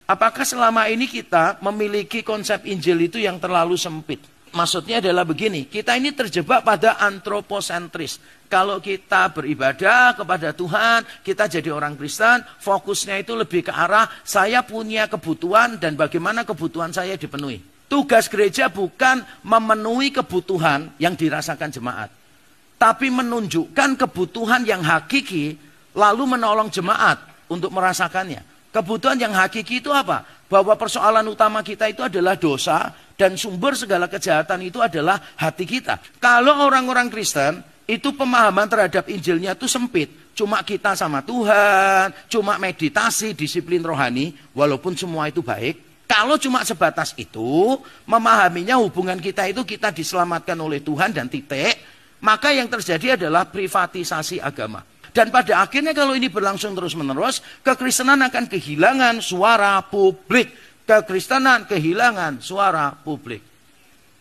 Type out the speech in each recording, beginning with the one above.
Apakah selama ini kita memiliki konsep Injil itu yang terlalu sempit? Maksudnya adalah begini, kita ini terjebak pada antroposentris. Kalau kita beribadah kepada Tuhan, kita jadi orang Kristen, fokusnya itu lebih ke arah saya punya kebutuhan dan bagaimana kebutuhan saya dipenuhi. Tugas gereja bukan memenuhi kebutuhan yang dirasakan jemaat, tapi menunjukkan kebutuhan yang hakiki, lalu menolong jemaat untuk merasakannya. Kebutuhan yang hakiki itu apa? Bahwa persoalan utama kita itu adalah dosa dan sumber segala kejahatan itu adalah hati kita. Kalau orang-orang Kristen itu pemahaman terhadap Injilnya itu sempit. Cuma kita sama Tuhan, cuma meditasi, disiplin rohani, walaupun semua itu baik. Kalau cuma sebatas itu, memahaminya hubungan kita itu kita diselamatkan oleh Tuhan dan titik, maka yang terjadi adalah privatisasi agama. Dan pada akhirnya kalau ini berlangsung terus-menerus, kekristenan akan kehilangan suara publik. Kekristenan kehilangan suara publik.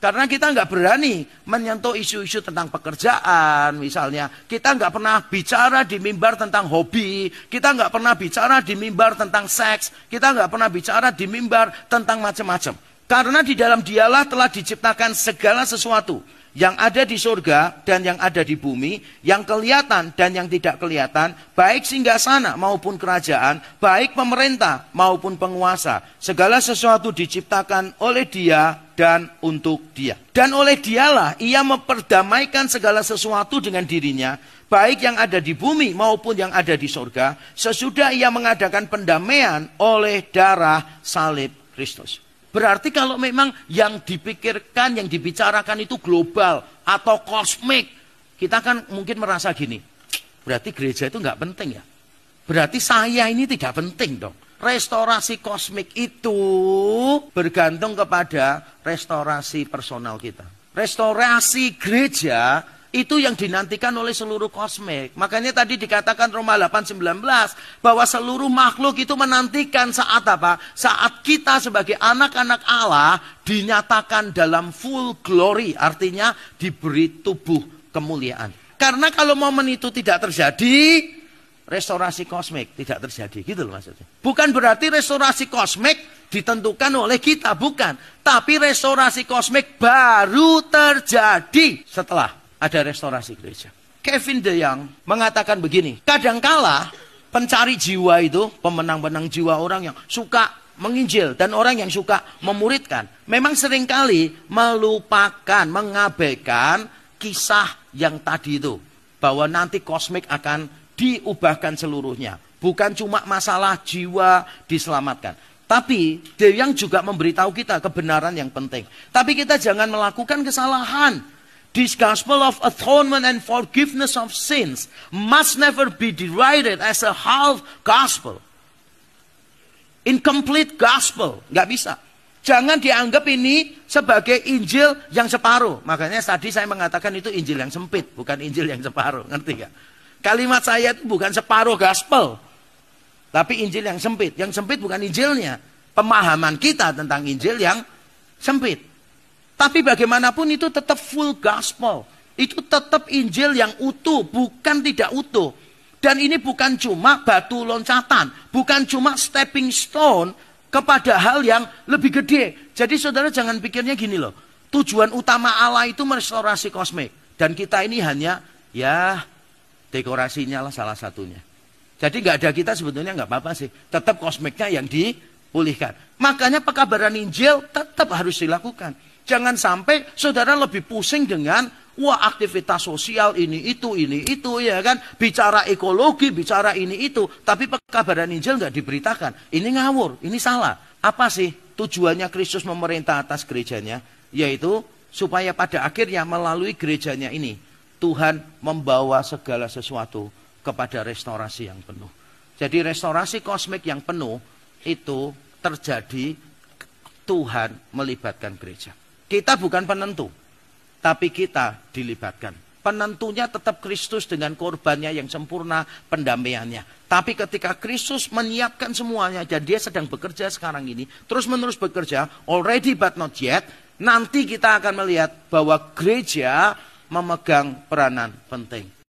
Karena kita nggak berani menyentuh isu-isu tentang pekerjaan misalnya. Kita nggak pernah bicara di mimbar tentang hobi. Kita nggak pernah bicara di mimbar tentang seks. Kita nggak pernah bicara di mimbar tentang macam-macam. Karena di dalam Dialah telah diciptakan segala sesuatu. Yang ada di surga dan yang ada di bumi, yang kelihatan dan yang tidak kelihatan, baik singgasana maupun kerajaan, baik pemerintah maupun penguasa. Segala sesuatu diciptakan oleh Dia dan untuk Dia. Dan oleh Dialah Ia memperdamaikan segala sesuatu dengan dirinya, baik yang ada di bumi maupun yang ada di surga, sesudah Ia mengadakan pendamaian oleh darah salib Kristus. Berarti kalau memang yang dipikirkan, yang dibicarakan itu global atau kosmik, kita kan mungkin merasa gini, berarti gereja itu nggak penting ya. Berarti saya ini tidak penting dong. Restorasi kosmik itu bergantung kepada restorasi personal kita. Restorasi gereja itu yang dinantikan oleh seluruh kosmik. Makanya tadi dikatakan Roma 8:19 bahwa seluruh makhluk itu menantikan saat apa? Saat kita sebagai anak-anak Allah dinyatakan dalam full glory. Artinya diberi tubuh kemuliaan. Karena kalau momen itu tidak terjadi, restorasi kosmik tidak terjadi. Gitu loh maksudnya. Bukan berarti restorasi kosmik ditentukan oleh kita. Bukan. Tapi restorasi kosmik baru terjadi setelah ada restorasi gereja. Kevin DeYoung mengatakan begini, kadangkala pencari jiwa itu, pemenang-pemenang jiwa, orang yang suka menginjil dan orang yang suka memuridkan, memang seringkali melupakan, mengabaikan kisah yang tadi itu, bahwa nanti kosmik akan diubahkan seluruhnya. Bukan cuma masalah jiwa diselamatkan. Tapi DeYoung juga memberitahu kita kebenaran yang penting. Tapi kita jangan melakukan kesalahan. This gospel of atonement and forgiveness of sins must never be derided as a half gospel. Incomplete gospel. Nggak bisa. Jangan dianggap ini sebagai Injil yang separuh. Makanya tadi saya mengatakan itu Injil yang sempit, bukan Injil yang separuh. Ngerti nggak? Kalimat saya itu bukan separuh gospel. Tapi Injil yang sempit. Yang sempit bukan Injilnya. Pemahaman kita tentang Injil yang sempit. Tapi bagaimanapun itu tetap full gospel. Itu tetap Injil yang utuh, bukan tidak utuh. Dan ini bukan cuma batu loncatan. Bukan cuma stepping stone kepada hal yang lebih gede. Jadi saudara jangan pikirnya gini loh. Tujuan utama Allah itu merestorasi kosmik. Dan kita ini hanya ya dekorasinya lah salah satunya. Jadi nggak ada kita sebetulnya nggak apa-apa sih. Tetap kosmiknya yang dipulihkan. Makanya pekabaran Injil tetap harus dilakukan. Jangan sampai saudara lebih pusing dengan wah aktivitas sosial ini itu ya kan. Bicara ekologi, bicara ini itu. Tapi pekabaran Injil nggak diberitakan. Ini ngawur, ini salah. Apa sih tujuannya Kristus memerintah atas gerejanya? Yaitu supaya pada akhirnya melalui gerejanya ini Tuhan membawa segala sesuatu kepada restorasi yang penuh. Jadi restorasi kosmik yang penuh itu terjadi Tuhan melibatkan gereja. Kita bukan penentu, tapi kita dilibatkan. Penentunya tetap Kristus dengan korbannya yang sempurna, pendamaiannya. Tapi ketika Kristus menyiapkan semuanya, dan dia sedang bekerja sekarang ini, terus menerus bekerja, already but not yet, nanti kita akan melihat bahwa gereja memegang peranan penting.